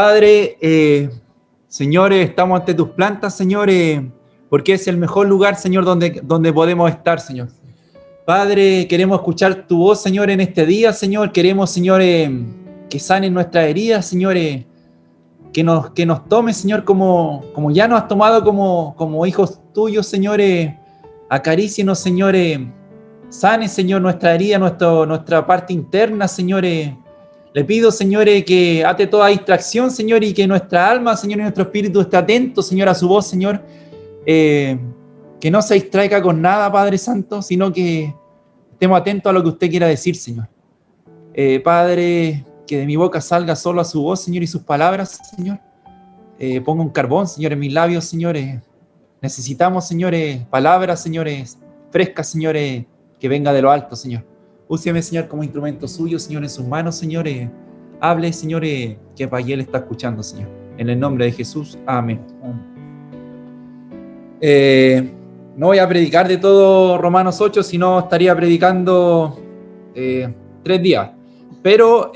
Padre, señores, estamos ante tus plantas, señores, porque es el mejor lugar, Señor, donde podemos estar, Señor. Padre, queremos escuchar tu voz, Señor, en este día, Señor. Queremos, Señor, que sanen nuestras heridas, señores, que nos tomes, Señor, como ya nos has tomado como hijos tuyos, señores. Acarícienos, señores. Sane, Señor, nuestra herida, nuestra parte interna, señores. Le pido, señores, que ate toda distracción, Señor, y que nuestra alma, Señor, y nuestro espíritu esté atento, Señor, a su voz, Señor. Que no se distraiga con nada, Padre Santo, sino que estemos atentos a lo que usted quiera decir, Señor. Padre, que de mi boca salga solo a su voz, Señor, y sus palabras, Señor. Ponga un carbón, Señor, en mis labios, señores. Necesitamos, señores, palabras, señores, frescas, señores, que venga de lo alto, Señor. Úseme, Señor, como instrumento suyo, Señor, en sus manos, señores. Hable, señores, que Payel está escuchando, Señor. En el nombre de Jesús, amén. No voy a predicar de todo Romanos 8, sino estaría predicando 3 días. Pero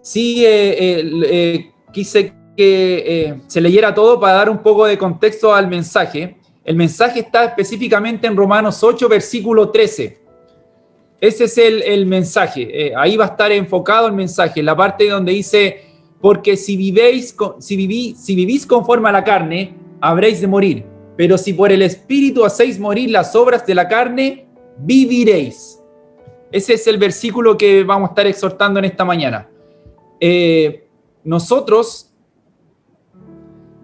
sí quise que se leyera todo para dar un poco de contexto al mensaje. El mensaje está específicamente en Romanos 8, versículo 13. Ese es el mensaje. Ahí va a estar enfocado el mensaje, la parte donde dice, porque si vivís conforme a la carne, habréis de morir. Pero si por el Espíritu hacéis morir las obras de la carne, viviréis. Ese es el versículo que vamos a estar exhortando en esta mañana. Nosotros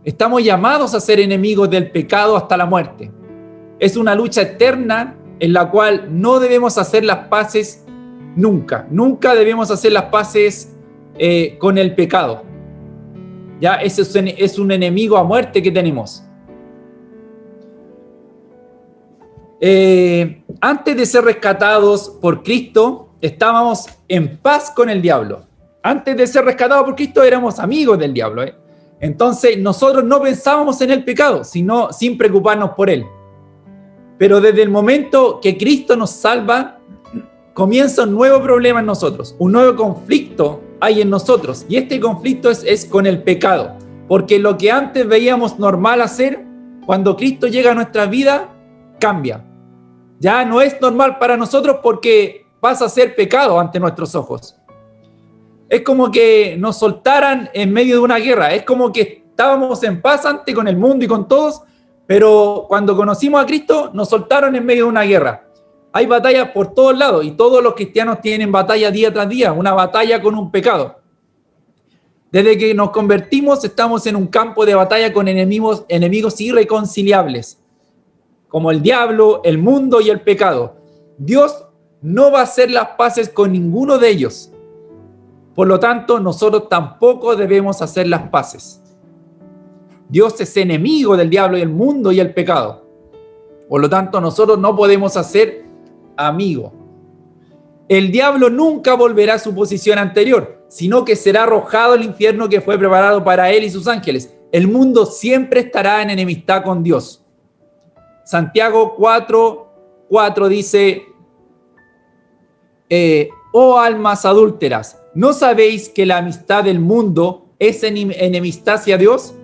estamos llamados a ser enemigos del pecado hasta la muerte. Es una lucha eterna en la cual no debemos hacer las paces nunca. Nunca debemos hacer las paces con el pecado. Ya, ese es un enemigo a muerte que tenemos. Antes de ser rescatados por Cristo, estábamos en paz con el diablo. Antes de ser rescatados por Cristo, éramos amigos del diablo. Entonces, nosotros no pensábamos en el pecado, sino sin preocuparnos por él. Pero desde el momento que Cristo nos salva, comienza un nuevo problema en nosotros, un nuevo conflicto hay en nosotros. Y este conflicto es con el pecado. Porque lo que antes veíamos normal hacer, cuando Cristo llega a nuestra vida, cambia. Ya no es normal para nosotros porque pasa a ser pecado ante nuestros ojos. Es como que nos soltaran en medio de una guerra. Es como que estábamos en paz antes con el mundo y con todos, pero cuando conocimos a Cristo, nos soltaron en medio de una guerra. Hay batallas por todos lados y todos los cristianos tienen batalla día tras día, una batalla con un pecado. Desde que nos convertimos, estamos en un campo de batalla con enemigos irreconciliables, como el diablo, el mundo y el pecado. Dios no va a hacer las paces con ninguno de ellos. Por lo tanto, nosotros tampoco debemos hacer las paces. Dios es enemigo del diablo y el mundo y el pecado. Por lo tanto, nosotros no podemos hacer amigos. El diablo nunca volverá a su posición anterior, sino que será arrojado al infierno que fue preparado para él y sus ángeles. El mundo siempre estará en enemistad con Dios. Santiago 4:4 dice, oh almas adúlteras, ¿no sabéis que la amistad del mundo es enemistad hacia Dios?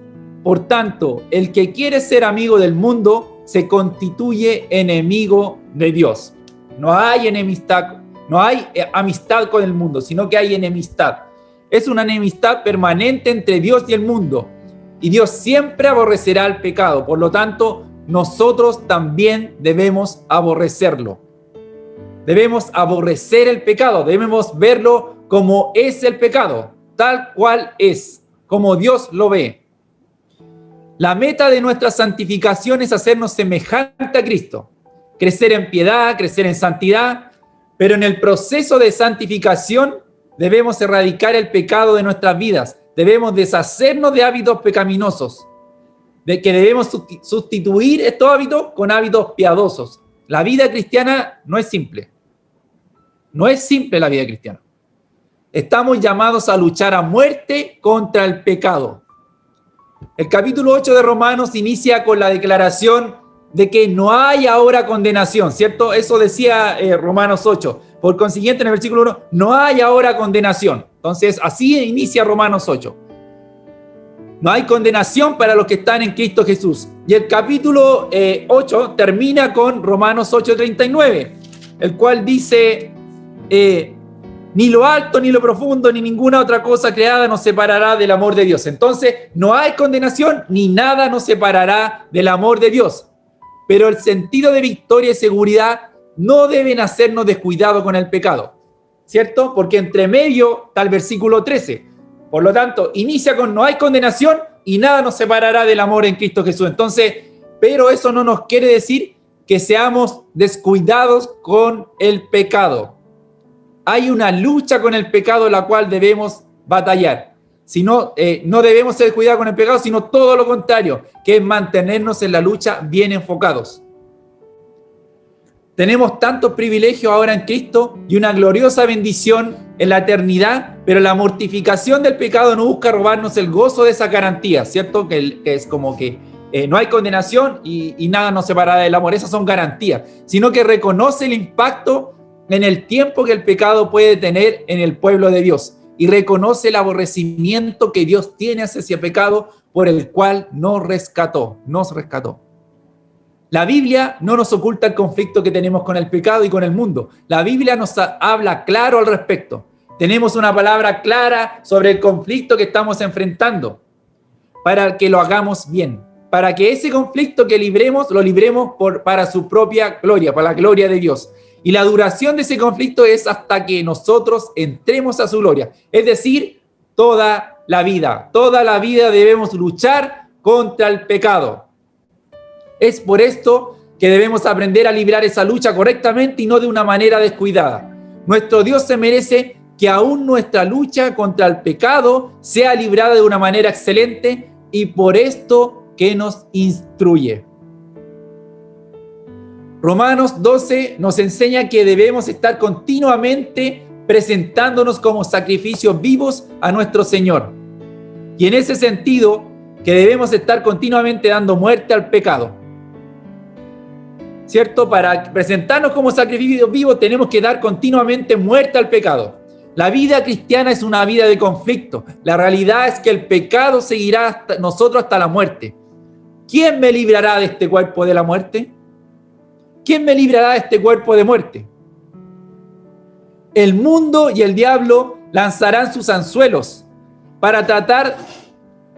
Por tanto, el que quiere ser amigo del mundo se constituye enemigo de Dios. No hay enemistad, no hay amistad con el mundo, sino que hay enemistad. Es una enemistad permanente entre Dios y el mundo. Y Dios siempre aborrecerá el pecado. Por lo tanto, nosotros también debemos aborrecerlo. Debemos aborrecer el pecado, debemos verlo como es el pecado, tal cual es, como Dios lo ve. La meta de nuestra santificación es hacernos semejante a Cristo, crecer en piedad, crecer en santidad, pero en el proceso de santificación debemos erradicar el pecado de nuestras vidas, debemos deshacernos de hábitos pecaminosos, de que debemos sustituir estos hábitos con hábitos piadosos. La vida cristiana no es simple. No es simple la vida cristiana. Estamos llamados a luchar a muerte contra el pecado. El capítulo 8 de Romanos inicia con la declaración de que no hay ahora condenación, ¿cierto? Eso decía Romanos 8. Por consiguiente, en el versículo 1, no hay ahora condenación. Entonces, así inicia Romanos 8. No hay condenación para los que están en Cristo Jesús. Y el capítulo 8 termina con Romanos 8:39, el cual dice, ni lo alto, ni lo profundo, ni ninguna otra cosa creada nos separará del amor de Dios. Entonces, no hay condenación, ni nada nos separará del amor de Dios. Pero el sentido de victoria y seguridad no deben hacernos descuidados con el pecado, ¿cierto? Porque entre medio está el versículo 13. Por lo tanto, inicia con no hay condenación y nada nos separará del amor en Cristo Jesús. Entonces, pero eso no nos quiere decir que seamos descuidados con el pecado. Hay una lucha con el pecado la cual debemos batallar. Si no, no debemos ser descuidados con el pecado, sino todo lo contrario, que es mantenernos en la lucha bien enfocados. Tenemos tantos privilegios ahora en Cristo y una gloriosa bendición en la eternidad, pero la mortificación del pecado no busca robarnos el gozo de esa garantía, ¿cierto? Que es como que no hay condenación y nada nos separará del amor. Esas son garantías, sino que reconoce el impacto en el tiempo que el pecado puede tener en el pueblo de Dios y reconoce el aborrecimiento que Dios tiene hacia ese pecado por el cual nos rescató. La Biblia no nos oculta el conflicto que tenemos con el pecado y con el mundo. La Biblia nos habla claro al respecto. Tenemos una palabra clara sobre el conflicto que estamos enfrentando para que lo hagamos bien, para que ese conflicto que lo libremos para su propia gloria, para la gloria de Dios. Y la duración de ese conflicto es hasta que nosotros entremos a su gloria. Es decir, toda la vida debemos luchar contra el pecado. Es por esto que debemos aprender a librar esa lucha correctamente y no de una manera descuidada. Nuestro Dios se merece que aún nuestra lucha contra el pecado sea librada de una manera excelente y por esto que nos instruye. Romanos 12 nos enseña que debemos estar continuamente presentándonos como sacrificios vivos a nuestro Señor. Y en ese sentido, que debemos estar continuamente dando muerte al pecado. ¿Cierto? Para presentarnos como sacrificios vivos tenemos que dar continuamente muerte al pecado. La vida cristiana es una vida de conflicto. La realidad es que el pecado seguirá hasta nosotros hasta la muerte. ¿Quién me librará de este cuerpo de la muerte? ¿Quién me librará de este cuerpo de muerte? El mundo y el diablo lanzarán sus anzuelos para tratar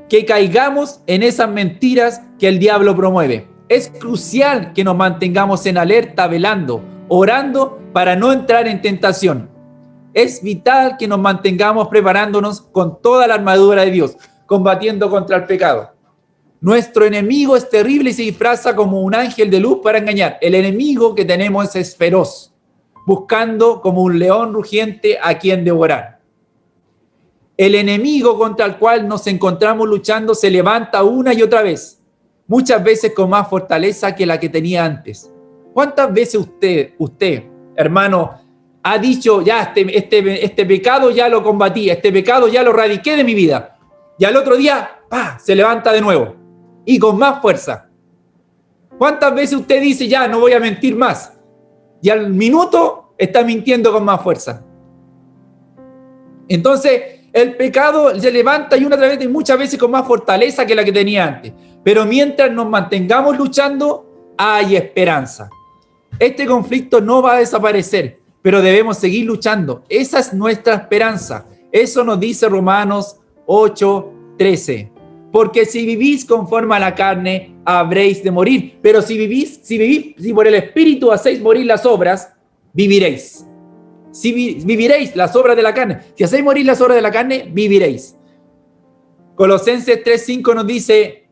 que caigamos en esas mentiras que el diablo promueve. Es crucial que nos mantengamos en alerta, velando, orando para no entrar en tentación. Es vital que nos mantengamos preparándonos con toda la armadura de Dios, combatiendo contra el pecado. Nuestro enemigo es terrible y se disfraza como un ángel de luz para engañar. El enemigo que tenemos es feroz, buscando como un león rugiente a quien devorar. El enemigo contra el cual nos encontramos luchando se levanta una y otra vez, muchas veces con más fortaleza que la que tenía antes. ¿Cuántas veces usted, hermano, ha dicho, ya, este pecado ya lo combatí, este pecado ya lo erradiqué de mi vida? Y al otro día, ¡pah!, se levanta de nuevo y con más fuerza. ¿Cuántas veces usted dice, ya, no voy a mentir más? Y al minuto está mintiendo con más fuerza. Entonces, el pecado se levanta y una otra vez y muchas veces con más fortaleza que la que tenía antes. Pero mientras nos mantengamos luchando, hay esperanza. Este conflicto no va a desaparecer, pero debemos seguir luchando. Esa es nuestra esperanza. Eso nos dice Romanos 8:13. Porque si vivís conforme a la carne, habréis de morir. Pero si por el Espíritu hacéis morir las obras, viviréis. Si viviréis las obras de la carne. Si hacéis morir las obras de la carne, viviréis. Colosenses 3:5 nos dice,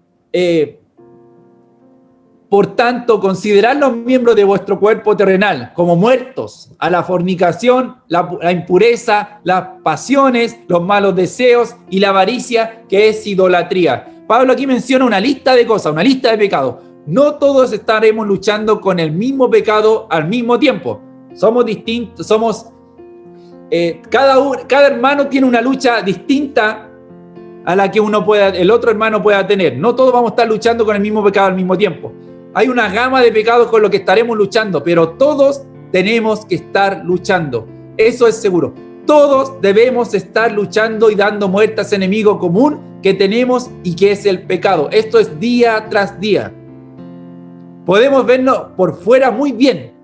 por tanto, considerad los miembros de vuestro cuerpo terrenal como muertos a la fornicación, la impureza, las pasiones, los malos deseos y la avaricia, que es idolatría. Pablo aquí menciona una lista de cosas, una lista de pecados. No todos estaremos luchando con el mismo pecado al mismo tiempo. Somos distintos, cada hermano tiene una lucha distinta a la que el otro hermano pueda tener. No todos vamos a estar luchando con el mismo pecado al mismo tiempo. Hay una gama de pecados con los que estaremos luchando, pero todos tenemos que estar luchando. Eso es seguro. Todos debemos estar luchando y dando muerte a ese enemigo común que tenemos y que es el pecado. Esto es día tras día. Podemos verlo por fuera muy bien.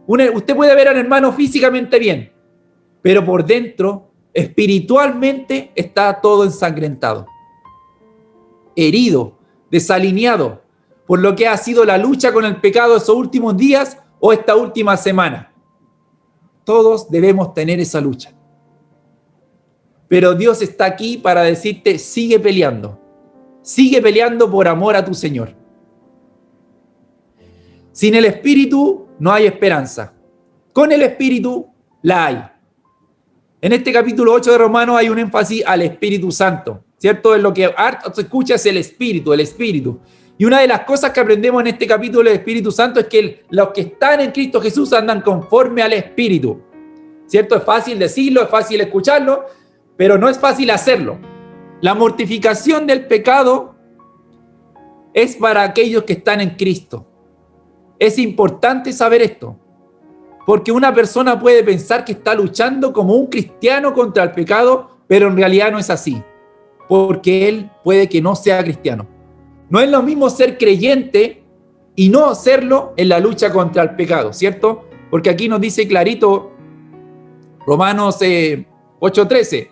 Usted puede ver al hermano físicamente bien, pero por dentro, espiritualmente, está todo ensangrentado, herido, desalineado, por lo que ha sido la lucha con el pecado esos últimos días o esta última semana. Todos debemos tener esa lucha. Pero Dios está aquí para decirte, sigue peleando por amor a tu Señor. Sin el Espíritu no hay esperanza. Con el Espíritu la hay. En este capítulo 8 de Romanos hay un énfasis al Espíritu Santo, ¿cierto? En lo que harto se escucha es el Espíritu. Y una de las cosas que aprendemos en este capítulo del Espíritu Santo es que los que están en Cristo Jesús andan conforme al Espíritu, ¿cierto? Es fácil decirlo, es fácil escucharlo, pero no es fácil hacerlo. La mortificación del pecado es para aquellos que están en Cristo. Es importante saber esto, porque una persona puede pensar que está luchando como un cristiano contra el pecado, pero en realidad no es así, porque él puede que no sea cristiano. No es lo mismo ser creyente y no serlo en la lucha contra el pecado, ¿cierto? Porque aquí nos dice clarito Romanos 8:13,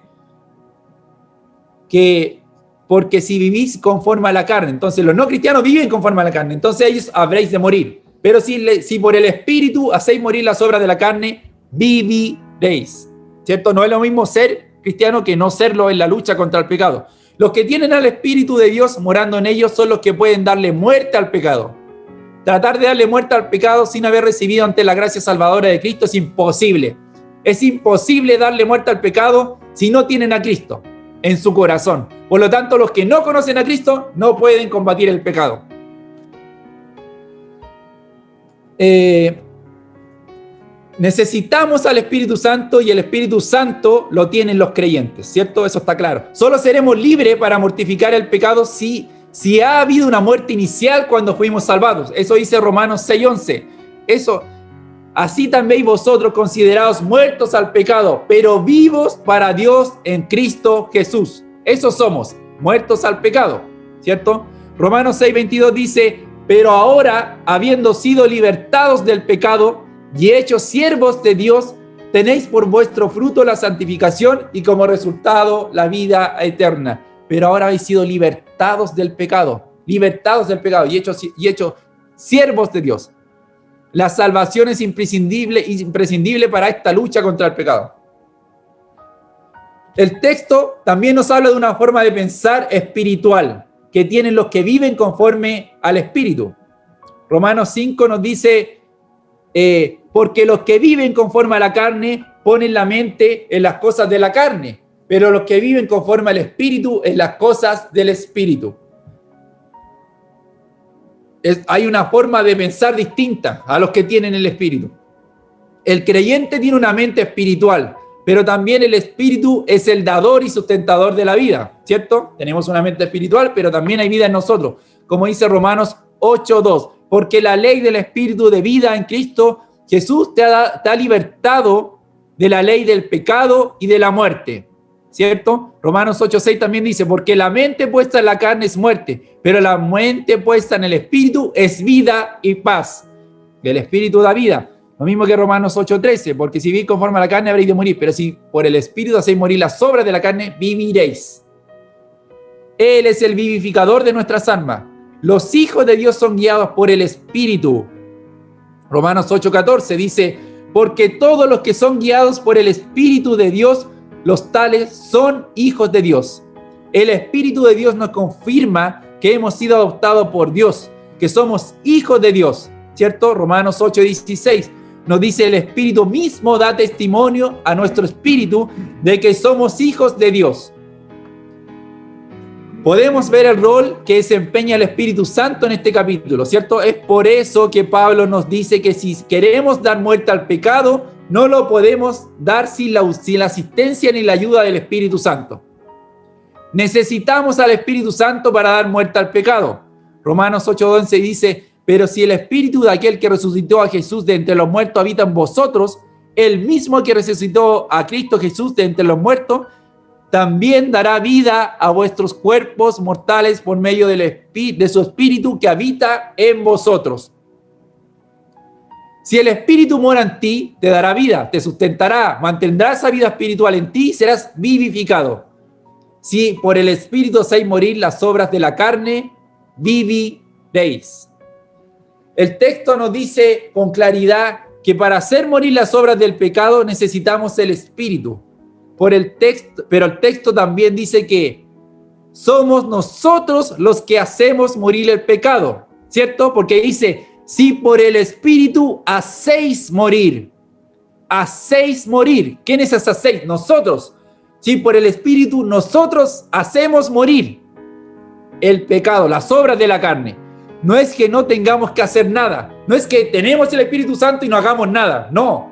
que porque si vivís conforme a la carne, entonces los no cristianos viven conforme a la carne, entonces ellos habréis de morir. Pero si por el Espíritu hacéis morir las obras de la carne, viviréis, ¿cierto? No es lo mismo ser cristiano que no serlo en la lucha contra el pecado. Los que tienen al Espíritu de Dios morando en ellos son los que pueden darle muerte al pecado. Tratar de darle muerte al pecado sin haber recibido ante la gracia salvadora de Cristo es imposible. Es imposible darle muerte al pecado si no tienen a Cristo en su corazón. Por lo tanto, los que no conocen a Cristo no pueden combatir el pecado. Necesitamos al Espíritu Santo y el Espíritu Santo lo tienen los creyentes, ¿cierto? Eso está claro. Solo seremos libres para mortificar el pecado si ha habido una muerte inicial cuando fuimos salvados. Eso dice Romanos 6:11. Eso, así también vosotros considerados muertos al pecado, pero vivos para Dios en Cristo Jesús. Eso somos, muertos al pecado, ¿cierto? Romanos 6:22 dice, pero ahora, habiendo sido libertados del pecado y hechos siervos de Dios, tenéis por vuestro fruto la santificación y como resultado la vida eterna. Pero ahora habéis sido libertados del pecado y hechos siervos de Dios. La salvación es imprescindible para esta lucha contra el pecado. El texto también nos habla de una forma de pensar espiritual que tienen los que viven conforme al Espíritu. Romanos 5 nos dice, porque los que viven conforme a la carne ponen la mente en las cosas de la carne, pero los que viven conforme al Espíritu en las cosas del Espíritu. Hay una forma de pensar distinta a los que tienen el Espíritu. El creyente tiene una mente espiritual, pero también el Espíritu es el dador y sustentador de la vida, ¿cierto? Tenemos una mente espiritual, pero también hay vida en nosotros, como dice Romanos 8:2, porque la ley del Espíritu de vida en Cristo Jesús te ha libertado de la ley del pecado y de la muerte, ¿cierto? Romanos 8:6 también dice, porque la mente puesta en la carne es muerte, pero la mente puesta en el Espíritu es vida y paz. El Espíritu da vida. Lo mismo que Romanos 8:13, porque si vivís conforme a la carne habréis de morir, pero si por el Espíritu hacéis morir las obras de la carne, viviréis. Él es el vivificador de nuestras almas. Los hijos de Dios son guiados por el Espíritu. Romanos 8:14 dice, porque todos los que son guiados por el Espíritu de Dios, los tales son hijos de Dios. El Espíritu de Dios nos confirma que hemos sido adoptados por Dios, que somos hijos de Dios, ¿cierto? Romanos 8:16 nos dice, el Espíritu mismo da testimonio a nuestro espíritu de que somos hijos de Dios. Podemos ver el rol que desempeña el Espíritu Santo en este capítulo, ¿cierto? Es por eso que Pablo nos dice que si queremos dar muerte al pecado, no lo podemos dar sin la asistencia ni la ayuda del Espíritu Santo. Necesitamos al Espíritu Santo para dar muerte al pecado. Romanos 8:11 dice, Pero si el espíritu de aquel que resucitó a Jesús de entre los muertos habita en vosotros, el mismo que resucitó a Cristo Jesús de entre los muertos, también dará vida a vuestros cuerpos mortales por medio de su espíritu que habita en vosotros. Si el espíritu mora en ti, te dará vida, te sustentará, mantendrá esa vida espiritual en ti y serás vivificado. Si por el espíritu hacéis morir las obras de la carne, viviréis. El texto nos dice con claridad que para hacer morir las obras del pecado necesitamos el espíritu. Pero el texto también dice que somos nosotros los que hacemos morir el pecado, ¿cierto? Porque dice, si por el espíritu hacéis morir. ¿Quiénes hacéis? Nosotros. Si por el espíritu nosotros hacemos morir el pecado, las obras de la carne. No es que no tengamos que hacer nada. No es que tenemos el Espíritu Santo y no hagamos nada. No.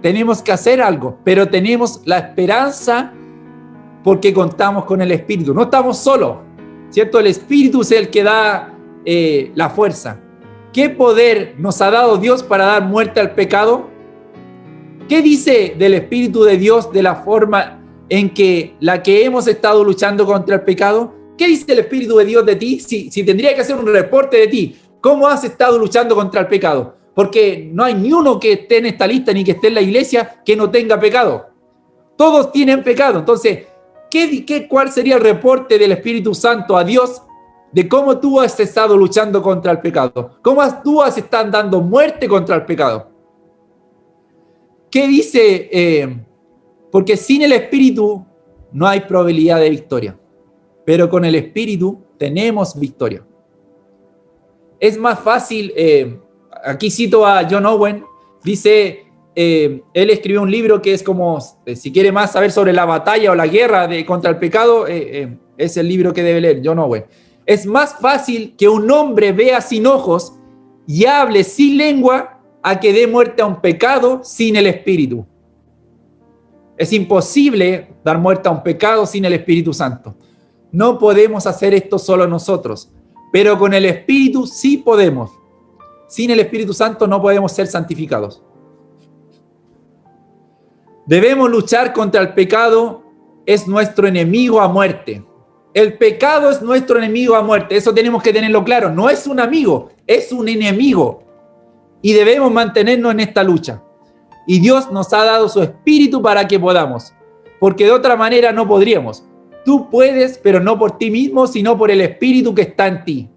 Tenemos que hacer algo, pero tenemos la esperanza porque contamos con el Espíritu. No estamos solos, ¿cierto? El Espíritu es el que da la fuerza. ¿Qué poder nos ha dado Dios para dar muerte al pecado? ¿Qué dice del Espíritu de Dios de la forma en que la que hemos estado luchando contra el pecado? ¿Qué dice el Espíritu de Dios de ti? Si tendría que hacer un reporte de ti, ¿cómo has estado luchando contra el pecado? Porque no hay ni uno que esté en esta lista ni que esté en la iglesia que no tenga pecado. Todos tienen pecado. Entonces, ¿cuál sería el reporte del Espíritu Santo a Dios de cómo tú has estado luchando contra el pecado? ¿Cómo tú has estado dando muerte contra el pecado? ¿Qué dice? Porque sin el Espíritu no hay probabilidad de victoria. Pero con el Espíritu tenemos victoria. Es más fácil, aquí cito a John Owen, dice, él escribió un libro que es como, si quiere más saber sobre la batalla o la guerra contra el pecado, es el libro que debe leer, John Owen. Es más fácil que un hombre vea sin ojos y hable sin lengua a que dé muerte a un pecado sin el Espíritu. Es imposible dar muerte a un pecado sin el Espíritu Santo. No podemos hacer esto solo nosotros, pero con el Espíritu sí podemos. Sin el Espíritu Santo no podemos ser santificados. Debemos luchar contra el pecado, es nuestro enemigo a muerte. El pecado es nuestro enemigo a muerte, eso tenemos que tenerlo claro. No es un amigo, es un enemigo. Y debemos mantenernos en esta lucha. Y Dios nos ha dado su Espíritu para que podamos, porque de otra manera no podríamos. Tú puedes, pero no por ti mismo, sino por el Espíritu que está en ti.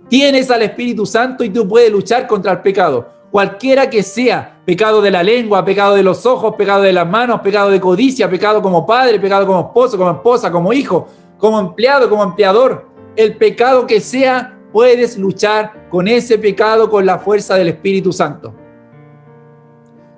Tienes al Espíritu Santo y tú puedes luchar contra el pecado. Cualquiera que sea, pecado de la lengua, pecado de los ojos, pecado de las manos, pecado de codicia, pecado como padre, pecado como esposo, como esposa, como hijo, como empleado, como empleador. El pecado que sea, puedes luchar con ese pecado con la fuerza del Espíritu Santo.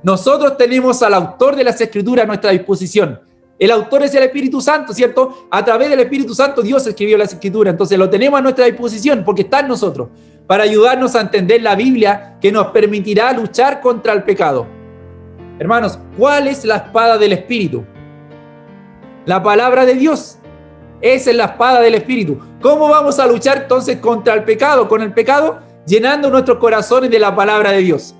Nosotros tenemos al autor de las Escrituras a nuestra disposición. El autor es el Espíritu Santo, ¿cierto? A través del Espíritu Santo Dios escribió las Escrituras. Entonces lo tenemos a nuestra disposición porque está en nosotros para ayudarnos a entender la Biblia que nos permitirá luchar contra el pecado. Hermanos, ¿cuál es la espada del Espíritu? La palabra de Dios. Esa es la espada del Espíritu. ¿Cómo vamos a luchar entonces contra el pecado? Con el pecado, llenando nuestros corazones de la palabra de Dios.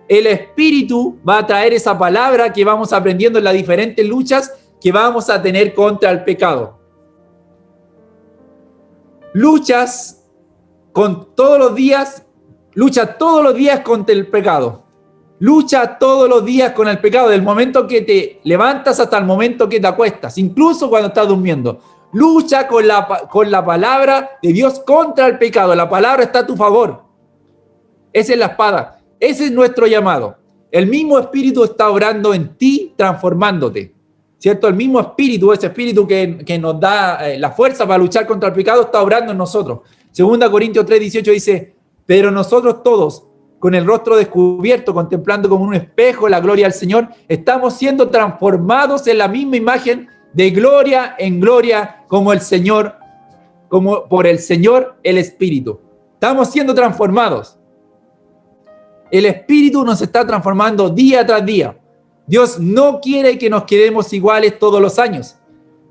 El Espíritu va a traer esa palabra que vamos aprendiendo en las diferentes luchas que vamos a tener contra el pecado. Luchas todos los días contra el pecado. Lucha todos los días con el pecado, del momento que te levantas hasta el momento que te acuestas, incluso cuando estás durmiendo. Lucha con la palabra de Dios contra el pecado. La palabra está a tu favor. Esa es la espada. Ese es nuestro llamado. El mismo Espíritu está obrando en ti, transformándote. ¿Cierto? El mismo Espíritu, ese Espíritu que nos da la fuerza para luchar contra el pecado, está obrando en nosotros. 2 Corintios 3:18 dice, pero nosotros todos, con el rostro descubierto, contemplando como un espejo la gloria del Señor, estamos siendo transformados en la misma imagen de gloria en gloria como el Señor, como por el Señor el Espíritu. Estamos siendo transformados. El Espíritu nos está transformando día tras día. Dios no quiere que nos quedemos iguales todos los años.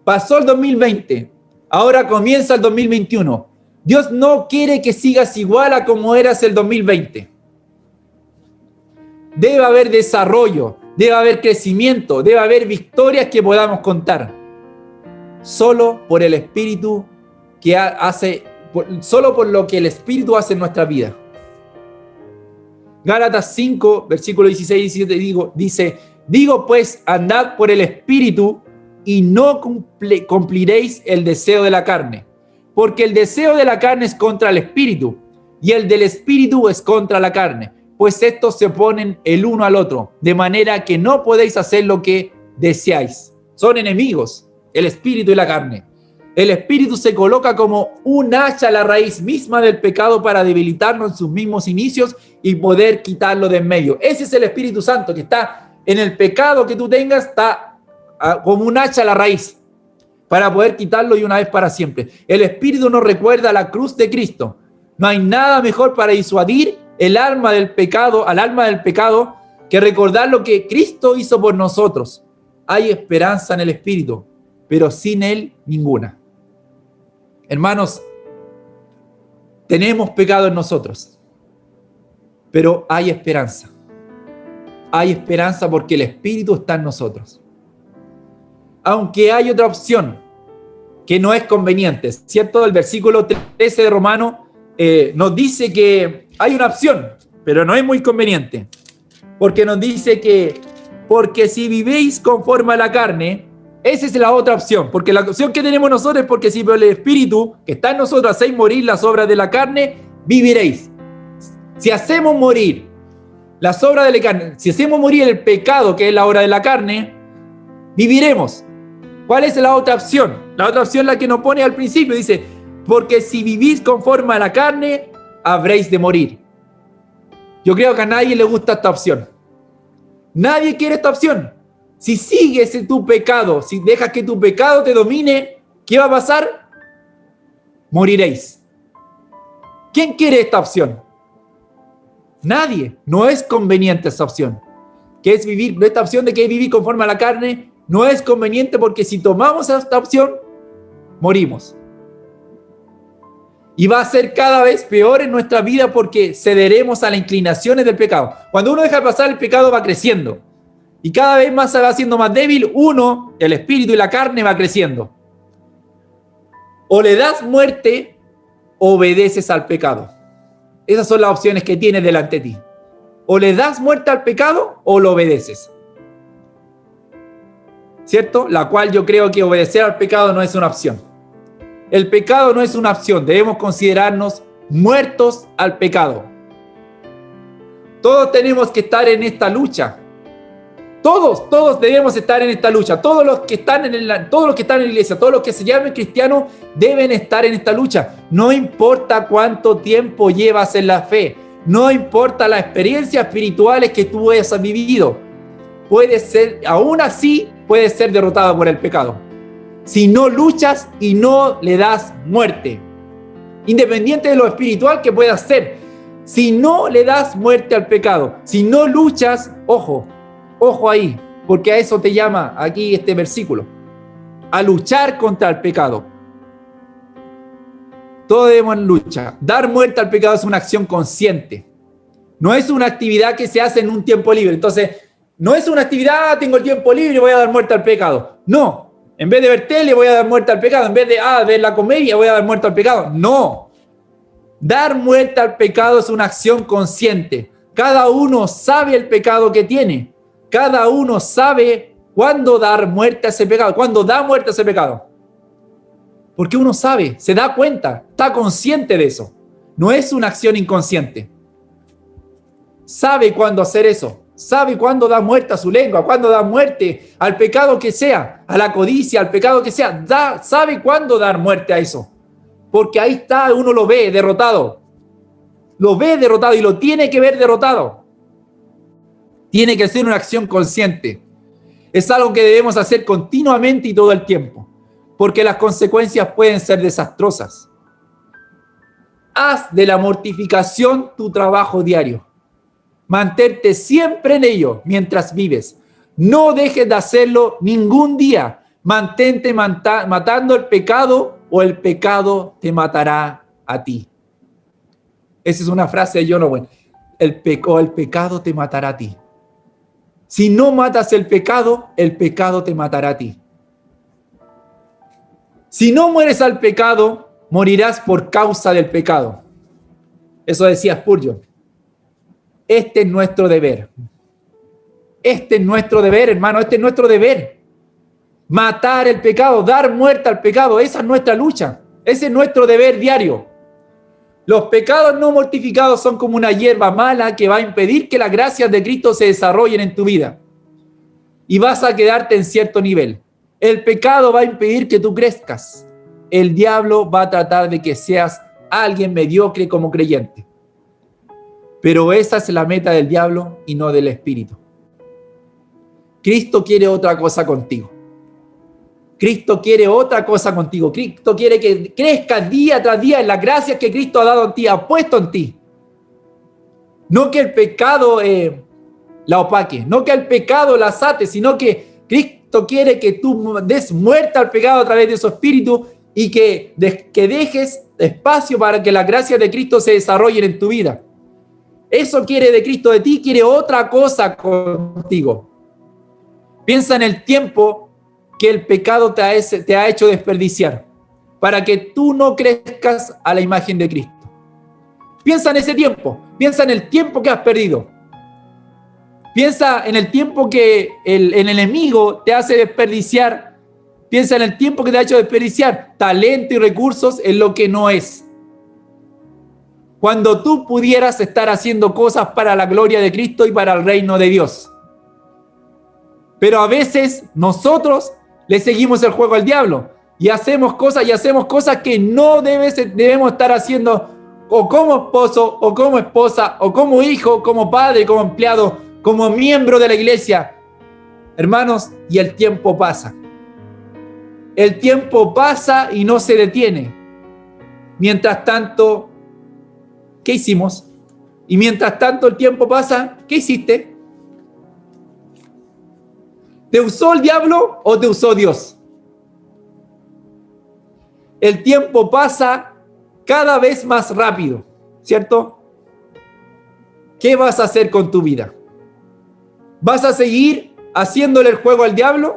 Pasó el 2020, ahora comienza el 2021. Dios no quiere que sigas igual a como eras el 2020. Debe haber desarrollo, debe haber crecimiento, debe haber victorias que podamos contar. Solo por el Espíritu que hace, solo por lo que el Espíritu hace en nuestra vida. Gálatas 5, versículo 16 y 17 dice, digo pues, andad por el Espíritu y no cumpliréis el deseo de la carne, porque el deseo de la carne es contra el Espíritu y el del Espíritu es contra la carne, pues estos se oponen el uno al otro, de manera que no podéis hacer lo que deseáis. Son enemigos, el Espíritu y la carne. El Espíritu se coloca como un hacha a la raíz misma del pecado para debilitarlo en sus mismos inicios y poder quitarlo de en medio. Ese es el Espíritu Santo que está en el pecado que tú tengas, está como un hacha a la raíz para poder quitarlo y una vez para siempre. El Espíritu nos recuerda la cruz de Cristo. No hay nada mejor para disuadir al alma del pecado que recordar lo que Cristo hizo por nosotros. Hay esperanza en el Espíritu, pero sin Él ninguna. Hermanos, tenemos pecado en nosotros, pero hay esperanza. Hay esperanza porque el Espíritu está en nosotros. Aunque hay otra opción que no es conveniente, ¿cierto? El versículo 13 de Romanos nos dice que hay una opción, pero no es muy conveniente, porque nos dice que, porque si vivéis conforme a la carne, esa es la otra opción, porque la opción que tenemos nosotros es porque si por el Espíritu que está en nosotros hacéis morir las obras de la carne, viviréis. Si hacemos morir las obras de la carne, si hacemos morir el pecado que es la obra de la carne, viviremos. ¿Cuál es la otra opción? La otra opción es la que nos pone al principio, dice, porque si vivís conforme a la carne, habréis de morir. Yo creo que a nadie le gusta esta opción. Nadie quiere esta opción. Si sigues en tu pecado, si dejas que tu pecado te domine, ¿qué va a pasar? Moriréis. ¿Quién quiere esta opción? Nadie. No es conveniente esta opción. ¿Qué es vivir? Esta opción de que vivir conforme a la carne no es conveniente porque si tomamos esta opción, morimos. Y va a ser cada vez peor en nuestra vida porque cederemos a las inclinaciones del pecado. Cuando uno deja pasar, el pecado va creciendo. Y cada vez más se va haciendo más débil. Uno, el espíritu y la carne va creciendo. O le das muerte o obedeces al pecado. Esas son las opciones que tienes delante de ti. O le das muerte al pecado o lo obedeces. ¿Cierto? La cual yo creo que obedecer al pecado no es una opción. El pecado no es una opción. Debemos considerarnos muertos al pecado. Todos tenemos que estar en esta lucha. Todos debemos estar en esta lucha. Todos los que están en la iglesia, todos los que se llamen cristianos, deben estar en esta lucha. No importa cuánto tiempo llevas en la fe. No importa las experiencias espirituales que tú hayas vivido. Aún así, puedes ser derrotado por el pecado. Si no luchas y no le das muerte. Independiente de lo espiritual que puedas ser. Si no le das muerte al pecado, si no luchas, ojo ahí, porque a eso te llama aquí este versículo. A luchar contra el pecado. Todos debemos luchar. Dar muerte al pecado es una acción consciente. No es una actividad que se hace en un tiempo libre. Entonces, no es una actividad, tengo el tiempo libre y voy a dar muerte al pecado. No. En vez de ver tele voy a dar muerte al pecado. En vez de ver la comedia voy a dar muerte al pecado. No. Dar muerte al pecado es una acción consciente. Cada uno sabe el pecado que tiene. Cada uno sabe cuándo dar muerte a ese pecado. Cuándo da muerte a ese pecado. Porque uno sabe, se da cuenta, está consciente de eso. No es una acción inconsciente. Sabe cuándo hacer eso. Sabe cuándo da muerte a su lengua, cuándo da muerte al pecado que sea, a la codicia, al pecado que sea. Sabe cuándo dar muerte a eso. Porque ahí está, uno lo ve derrotado. Lo ve derrotado y lo tiene que ver derrotado. Tiene que ser una acción consciente. Es algo que debemos hacer continuamente y todo el tiempo. Porque las consecuencias pueden ser desastrosas. Haz de la mortificación tu trabajo diario. Mantente siempre en ello mientras vives. No dejes de hacerlo ningún día. Mantente matando el pecado o el pecado te matará a ti. Esa es una frase de John Owen. El pecado te matará a ti. Si no matas el pecado te matará a ti. Si no mueres al pecado, morirás por causa del pecado. Eso decía Spurgeon. Este es nuestro deber. Este es nuestro deber, hermano. Este es nuestro deber. Matar el pecado, dar muerte al pecado. Esa es nuestra lucha. Ese es nuestro deber diario. Los pecados no mortificados son como una hierba mala que va a impedir que las gracias de Cristo se desarrollen en tu vida. Y vas a quedarte en cierto nivel. El pecado va a impedir que tú crezcas. El diablo va a tratar de que seas alguien mediocre como creyente. Pero esa es la meta del diablo y no del Espíritu. Cristo quiere otra cosa contigo. Cristo quiere otra cosa contigo. Cristo quiere que crezcas día tras día en las gracias que Cristo ha dado en ti, ha puesto en ti. No que el pecado la opaque, no que el pecado la ate, sino que Cristo quiere que tú des muerte al pecado a través de su Espíritu y que dejes espacio para que las gracias de Cristo se desarrollen en tu vida. Eso quiere de Cristo de ti, quiere otra cosa contigo. Piensa en el tiempo que el pecado te ha hecho desperdiciar para que tú no crezcas a la imagen de Cristo. Piensa en ese tiempo, piensa en el tiempo que has perdido. Piensa en el tiempo que el enemigo te hace desperdiciar. Piensa en el tiempo que te ha hecho desperdiciar talento y recursos en lo que no es. Cuando tú pudieras estar haciendo cosas para la gloria de Cristo y para el reino de Dios. Pero a veces nosotros le seguimos el juego al diablo y hacemos cosas que no debemos estar haciendo, o como esposo, o como esposa, o como hijo, como padre, como empleado, como miembro de la iglesia. Hermanos, y el tiempo pasa. El tiempo pasa y no se detiene. Mientras tanto, ¿qué hicimos? Y mientras tanto el tiempo pasa, ¿qué hiciste? ¿Te usó el diablo o te usó Dios? El tiempo pasa cada vez más rápido, ¿cierto? ¿Qué vas a hacer con tu vida? ¿Vas a seguir haciéndole el juego al diablo?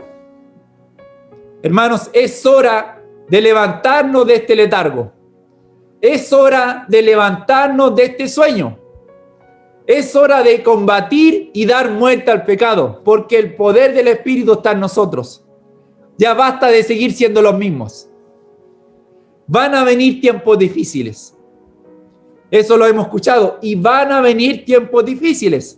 Hermanos, es hora de levantarnos de este letargo. Es hora de levantarnos de este sueño. Es hora de combatir y dar muerte al pecado, porque el poder del Espíritu está en nosotros. Ya basta de seguir siendo los mismos. Van a venir tiempos difíciles. Eso lo hemos escuchado. Y van a venir tiempos difíciles.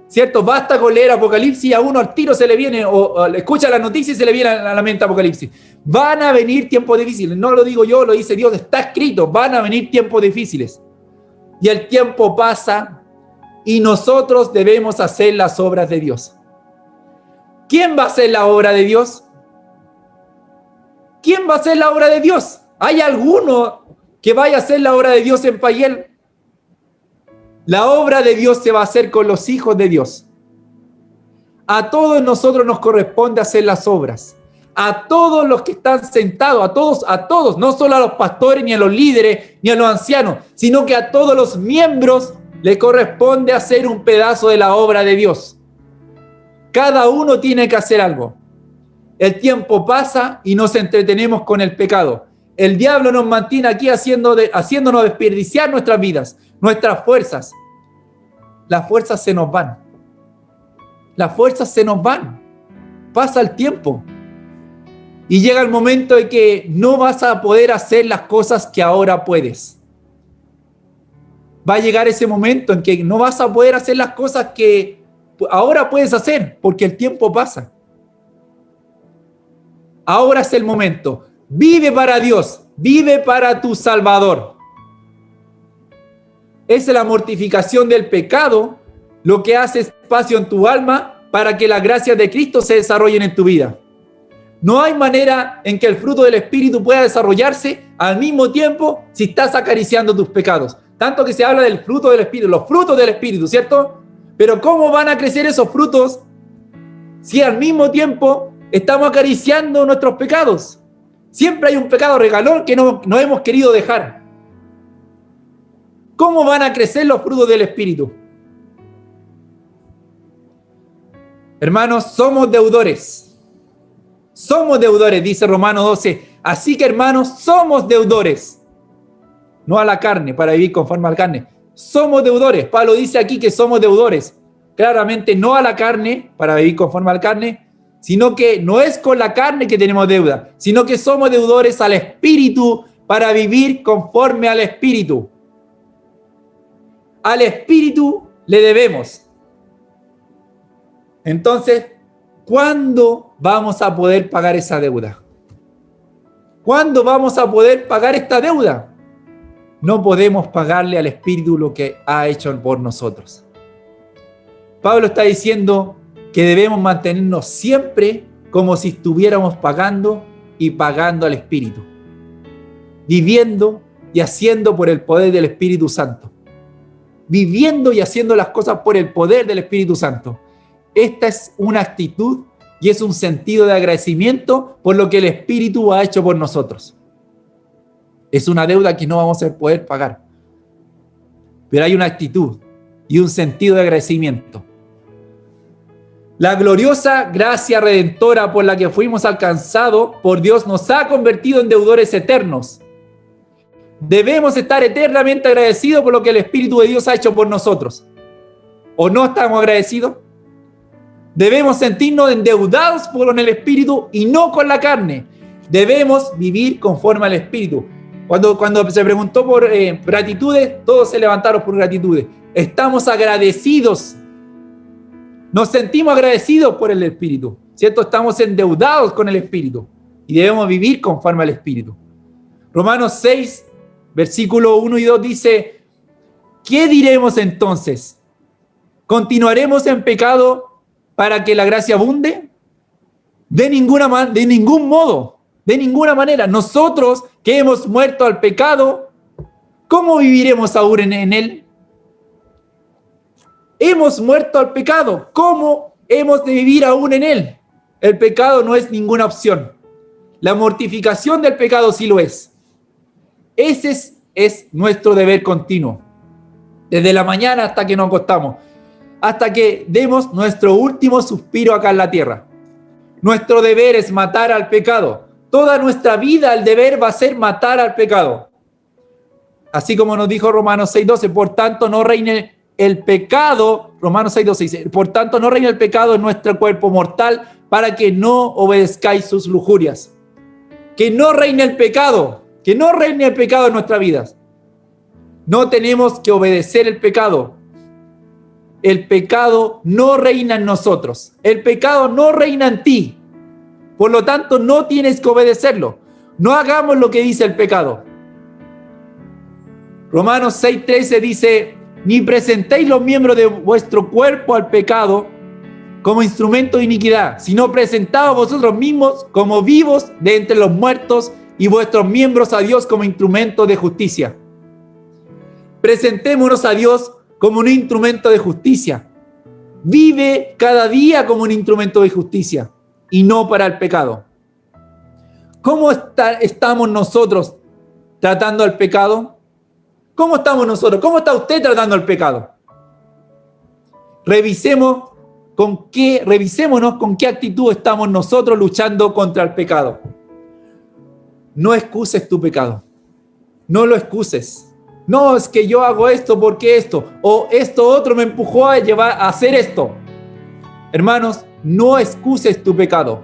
¿Cierto? Basta con leer Apocalipsis y a uno al tiro se le viene, o escucha la noticia y se le viene a la mente Apocalipsis. Van a venir tiempos difíciles. No lo digo yo, lo dice Dios. Está escrito. Van a venir tiempos difíciles. Y el tiempo pasa y nosotros debemos hacer las obras de Dios. ¿Quién va a hacer la obra de Dios? ¿Quién va a hacer la obra de Dios? ¿Hay alguno que vaya a hacer la obra de Dios en Payel? La obra de Dios se va a hacer con los hijos de Dios. A todos nosotros nos corresponde hacer las obras. A todos los que están sentados, a todos, no solo a los pastores, ni a los líderes, ni a los ancianos, sino que a todos los miembros le corresponde hacer un pedazo de la obra de Dios. Cada uno tiene que hacer algo. El tiempo pasa y nos entretenemos con el pecado. El diablo nos mantiene aquí haciéndonos desperdiciar nuestras vidas, nuestras fuerzas. Las fuerzas se nos van. Las fuerzas se nos van. Pasa el tiempo. Y llega el momento de que no vas a poder hacer las cosas que ahora puedes. Va a llegar ese momento en que no vas a poder hacer las cosas que ahora puedes hacer, porque el tiempo pasa. Ahora es el momento. Vive para Dios, vive para tu Salvador. Es la mortificación del pecado lo que hace espacio en tu alma para que las gracias de Cristo se desarrollen en tu vida. No hay manera en que el fruto del Espíritu pueda desarrollarse al mismo tiempo si estás acariciando tus pecados. Tanto que se habla del fruto del Espíritu, los frutos del Espíritu, ¿cierto? Pero ¿cómo van a crecer esos frutos si al mismo tiempo estamos acariciando nuestros pecados? Siempre hay un pecado regalón que no hemos querido dejar. ¿cómo van a crecer los frutos del Espíritu? Hermanos, somos deudores. Somos deudores, dice Romanos 12. Así que, hermanos, somos deudores. No a la carne, para vivir conforme a la carne. Somos deudores. Pablo dice aquí que somos deudores. Claramente no a la carne, para vivir conforme a la carne, sino que no es con la carne que tenemos deuda, sino que somos deudores al Espíritu para vivir conforme al Espíritu. Al Espíritu le debemos. Entonces, ¿cuándo vamos a poder pagar esa deuda? ¿Cuándo vamos a poder pagar esta deuda? No podemos pagarle al Espíritu lo que ha hecho por nosotros. Pablo está diciendo que debemos mantenernos siempre como si estuviéramos pagando y pagando al Espíritu, viviendo y haciendo por el poder del Espíritu Santo, viviendo y haciendo las cosas por el poder del Espíritu Santo. Esta es una actitud y es un sentido de agradecimiento por lo que el Espíritu ha hecho por nosotros. Es una deuda que no vamos a poder pagar, pero hay una actitud y un sentido de agradecimiento. La gloriosa gracia redentora por la que fuimos alcanzados por Dios nos ha convertido en deudores eternos. Debemos estar eternamente agradecidos por lo que el Espíritu de Dios ha hecho por nosotros. ¿O no estamos agradecidos? Debemos sentirnos endeudados con el Espíritu y no con la carne. Debemos vivir conforme al Espíritu. Cuando se preguntó por gratitudes, todos se levantaron por gratitudes. Estamos agradecidos. Nos sentimos agradecidos por el Espíritu, ¿cierto? Estamos endeudados con el Espíritu y debemos vivir conforme al Espíritu. Romanos 6, versículo 1 y 2 dice, ¿qué diremos entonces? ¿Continuaremos en pecado para que la gracia abunde? De ningún modo, de ninguna manera. Nosotros que hemos muerto al pecado, ¿cómo viviremos aún en él? Hemos muerto al pecado. ¿Cómo hemos de vivir aún en él? El pecado no es ninguna opción. La mortificación del pecado sí lo es. Ese es nuestro deber continuo. Desde la mañana hasta que nos acostamos. Hasta que demos nuestro último suspiro acá en la tierra. Nuestro deber es matar al pecado. Toda nuestra vida el deber va a ser matar al pecado. Así como nos dijo Romanos 6:12, por tanto no reine el pecado, Romanos 6:12 dice, por tanto no reina el pecado en nuestro cuerpo mortal para que no obedezcáis sus lujurias. Que no reine el pecado, que no reine el pecado en nuestras vidas. No tenemos que obedecer el pecado. El pecado no reina en nosotros. El pecado no reina en ti. Por lo tanto, no tienes que obedecerlo. No hagamos lo que dice el pecado. Romanos 6:13 dice, ni presentéis los miembros de vuestro cuerpo al pecado como instrumento de iniquidad, sino presentaos vosotros mismos como vivos de entre los muertos y vuestros miembros a Dios como instrumento de justicia. Presentémonos a Dios como un instrumento de justicia. Vive cada día como un instrumento de justicia y no para el pecado. ¿Cómo estamos nosotros tratando al pecado? ¿Cómo estamos nosotros? ¿Cómo está usted tratando el pecado? Revisémonos con qué actitud estamos nosotros luchando contra el pecado. No excuses tu pecado. No lo excuses. No, es que yo hago esto porque esto, o esto otro me empujó a hacer esto. Hermanos, no excuses tu pecado.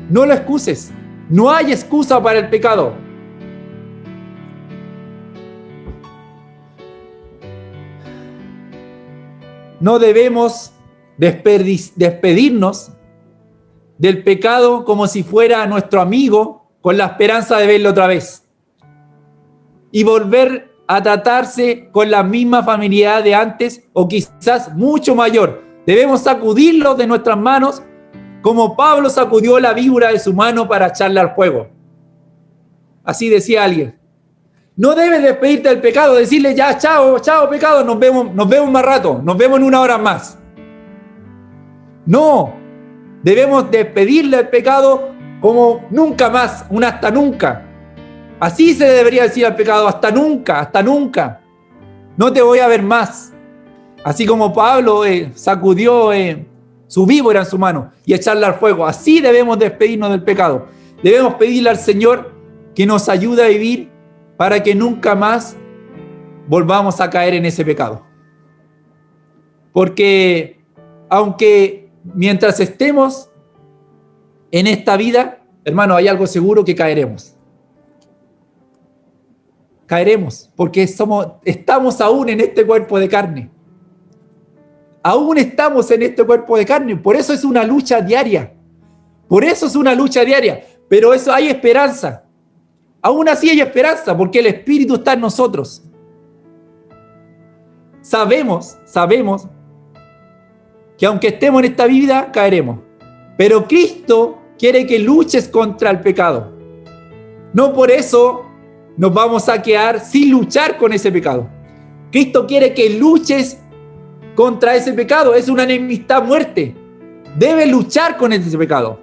No lo excuses. No hay excusa para el pecado. No debemos despedirnos del pecado como si fuera nuestro amigo con la esperanza de verlo otra vez y volver a tratarse con la misma familiaridad de antes o quizás mucho mayor. Debemos sacudirlo de nuestras manos como Pablo sacudió la víbora de su mano para echarla al fuego. Así decía alguien. No debes despedirte del pecado, decirle ya, chao, chao pecado, nos vemos más rato, nos vemos en 1 hora más. No, debemos despedirle al pecado como nunca más, un hasta nunca. Así se debería decir al pecado: hasta nunca, hasta nunca. No te voy a ver más. Así como Pablo sacudió su víbora en su mano y echarla al fuego. Así debemos despedirnos del pecado. Debemos pedirle al Señor que nos ayude a vivir para que nunca más volvamos a caer en ese pecado. Porque aunque mientras estemos en esta vida, hermano, hay algo seguro: que caeremos. Caeremos porque estamos aún en este cuerpo de carne. Aún estamos en este cuerpo de carne. Por eso es una lucha diaria. Por eso es una lucha diaria. Pero eso hay esperanza. Aún así hay esperanza porque el Espíritu está en nosotros. Sabemos que aunque estemos en esta vida, caeremos. Pero Cristo quiere que luches contra el pecado. No por eso nos vamos a quedar sin luchar con ese pecado. Cristo quiere que luches contra ese pecado. Es una enemistad a muerte. Debes luchar con ese pecado.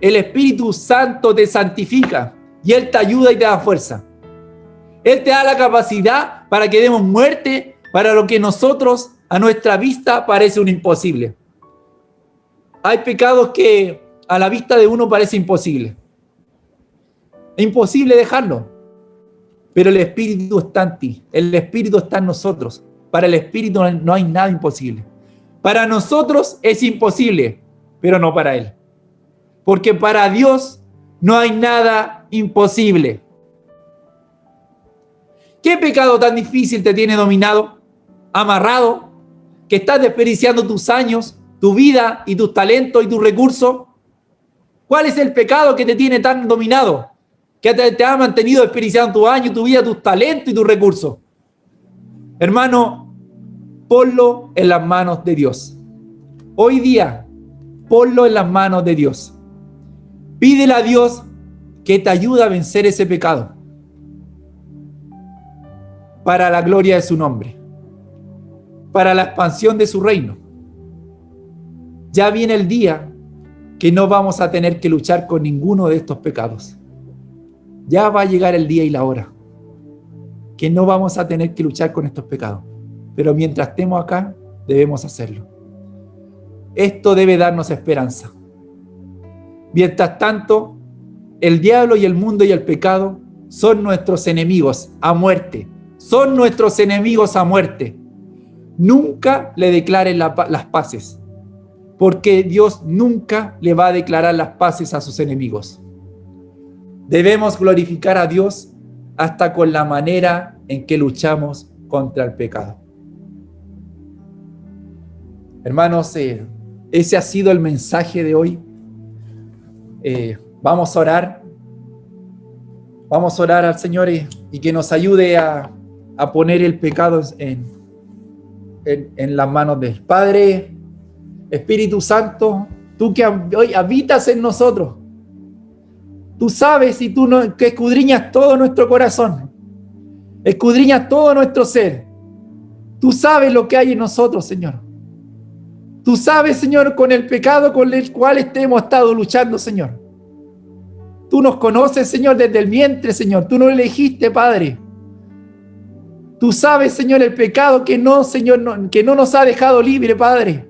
El Espíritu Santo te santifica y Él te ayuda y te da fuerza. Él te da la capacidad para que demos muerte para lo que nosotros, a nuestra vista, parece un imposible. Hay pecados que a la vista de uno parece imposible. Es imposible dejarlo. Pero el Espíritu está en ti. El Espíritu está en nosotros. Para el Espíritu no hay nada imposible. Para nosotros es imposible, pero no para Él. Porque para Dios no hay nada imposible. ¿Qué pecado tan difícil te tiene dominado, amarrado, que estás desperdiciando tus años, tu vida y tus talentos y tus recursos? ¿Cuál es el pecado que te tiene tan dominado, que te ha mantenido desperdiciando tus años, tu vida, tus talentos y tus recursos? Hermano, ponlo en las manos de Dios. Hoy día, ponlo en las manos de Dios. Pídele a Dios que te ayude a vencer ese pecado para la gloria de su nombre, para la expansión de su reino. Ya viene el día que no vamos a tener que luchar con ninguno de estos pecados. Ya va a llegar el día y la hora que no vamos a tener que luchar con estos pecados. Pero mientras estemos acá, debemos hacerlo. Esto debe darnos esperanza. Mientras tanto, el diablo y el mundo y el pecado son nuestros enemigos a muerte. Son nuestros enemigos a muerte. Nunca le declaren las paces, porque Dios nunca le va a declarar las paces a sus enemigos. Debemos glorificar a Dios hasta con la manera en que luchamos contra el pecado. Hermanos, ese ha sido el mensaje de hoy. Vamos a orar. Vamos a orar al Señor y que nos ayude a poner el pecado en las manos de Él. Padre, Espíritu Santo, tú que hoy habitas en nosotros, tú sabes y que escudriñas todo nuestro corazón, escudriñas todo nuestro ser. Tú sabes lo que hay en nosotros, Señor. Tú sabes, Señor, con el pecado con el cual hemos estado luchando, Señor. Tú nos conoces, Señor, desde el vientre, Señor. Tú nos elegiste, Padre. Tú sabes, Señor, el pecado que no nos ha dejado libre, Padre.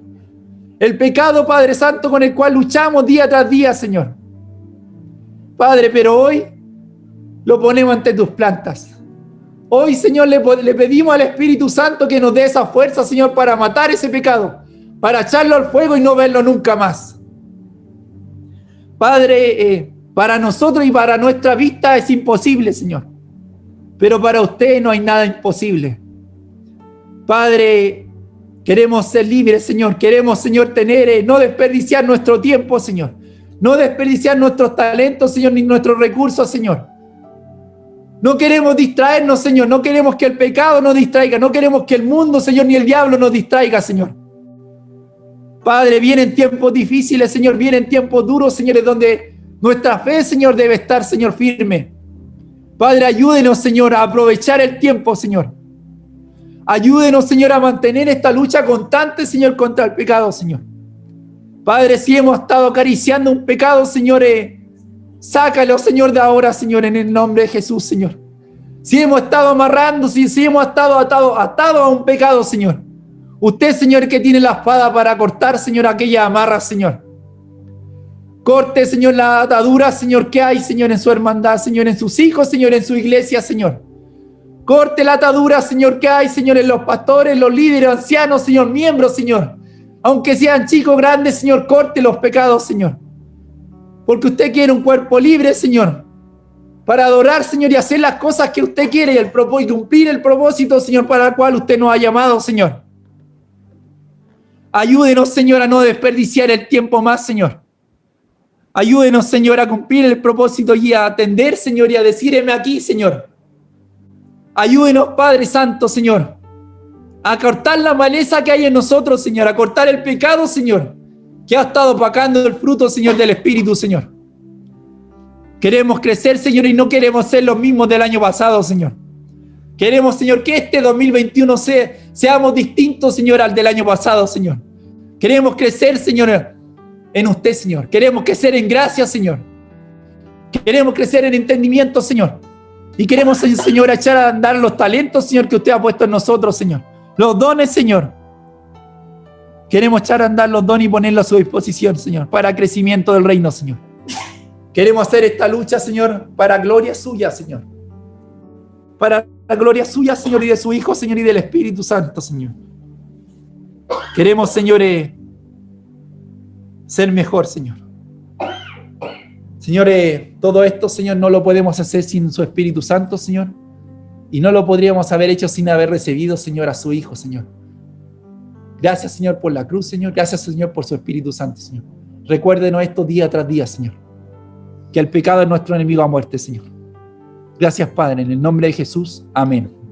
El pecado, Padre Santo, con el cual luchamos día tras día, Señor. Padre, pero hoy lo ponemos ante tus plantas. Hoy, Señor, le pedimos al Espíritu Santo que nos dé esa fuerza, Señor, para matar ese pecado, para echarlo al fuego y no verlo nunca más. Padre, para nosotros y para nuestra vista es imposible, Señor. Pero para usted no hay nada imposible. Padre, queremos ser libres, Señor. Queremos, Señor, no desperdiciar nuestro tiempo, Señor. No desperdiciar nuestros talentos, Señor, ni nuestros recursos, Señor. No queremos distraernos, Señor. No queremos que el pecado nos distraiga. No queremos que el mundo, Señor, ni el diablo nos distraiga, Señor. Padre, vienen tiempos difíciles, Señor. Vienen tiempos duros, señores, donde nuestra fe, Señor, debe estar, Señor, firme. Padre, ayúdenos, Señor, a aprovechar el tiempo, Señor. Ayúdenos, Señor, a mantener esta lucha constante, Señor, contra el pecado, Señor. Padre, si hemos estado acariciando un pecado, Señor, Sácalo, Señor, de ahora, Señor, en el nombre de Jesús, Señor. Si hemos estado amarrando, si hemos estado atados a un pecado, Señor. Usted, Señor, que tiene la espada para cortar, Señor, aquella amarra, Señor. Corte, Señor, la atadura, Señor, que hay, Señor, en su hermandad, Señor, en sus hijos, Señor, en su iglesia, Señor. Corte la atadura, Señor, que hay, Señor, en los pastores, los líderes, ancianos, Señor, miembros, Señor. Aunque sean chicos, grandes, Señor, corte los pecados, Señor. Porque usted quiere un cuerpo libre, Señor, para adorar, Señor, y hacer las cosas que usted quiere y cumplir el propósito, Señor, para el cual usted nos ha llamado, Señor. Ayúdenos, Señor, a no desperdiciar el tiempo más, Señor. Ayúdenos, Señor, a cumplir el propósito y a atender, Señor, y a decir, heme aquí, Señor. Ayúdenos, Padre Santo, Señor, a cortar la maleza que hay en nosotros, Señor, a cortar el pecado, Señor, que ha estado opacando el fruto, Señor, del Espíritu, Señor. Queremos crecer, Señor, y no queremos ser los mismos del año pasado, Señor. Queremos, Señor, que este 2021 seamos distintos, Señor, al del año pasado, Señor. Queremos crecer, Señor, en usted, Señor. Queremos crecer en gracia, Señor. Queremos crecer en entendimiento, Señor. Y queremos, Señor, echar a andar los talentos, Señor, que usted ha puesto en nosotros, Señor. Los dones, Señor. Queremos echar a andar los dones y ponerlos a su disposición, Señor, para crecimiento del reino, Señor. Queremos hacer esta lucha, Señor, para gloria suya, Señor. Para la gloria suya, Señor, y de su Hijo, Señor, y del Espíritu Santo, Señor. Queremos, Señor, ser mejor, Señor. Señor, todo esto, Señor, no lo podemos hacer sin su Espíritu Santo, Señor. Y no lo podríamos haber hecho sin haber recibido, Señor, a su Hijo, Señor. Gracias, Señor, por la cruz, Señor. Gracias, Señor, por su Espíritu Santo, Señor. Recuérdenos esto día tras día, Señor. Que el pecado es nuestro enemigo a muerte, Señor. Gracias, Padre, en el nombre de Jesús. Amén.